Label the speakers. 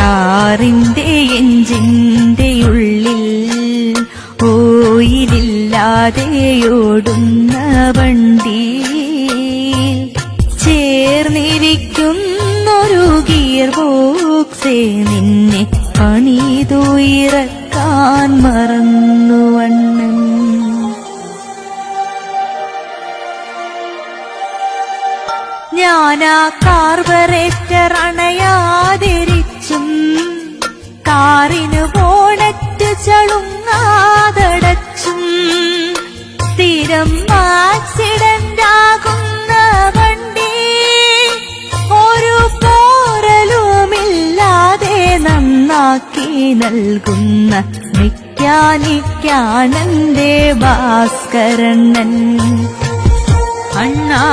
Speaker 1: കാറിന്റെ എഞ്ചിന്റെ ഉള്ളിൽ ഓയിലില്ലാതെയോടുന്ന വണ്ടി ചേർന്നിരിക്കുന്നൊരു ഗിയർ ബോക്സേ നിന്നെ പണിതുയർക്കാൻ മറന്നുവണ്ണൻ. ഞാനാ കാർബറേറ്റർ അണയാതിരിച്ചും കാറിന് ബോണറ്റ് ചളുങ്ങാതടച്ചും സ്ഥിരം ആക്സിഡന്റ് ആകുന്ന വണ്ടി ഒരു പോറലുമില്ലാതെ നന്നാക്കി നൽകുന്ന മെക്കാനിക്കാണെന്റെ ഭാസ്കരണ്ണൻ. അണ്ണാ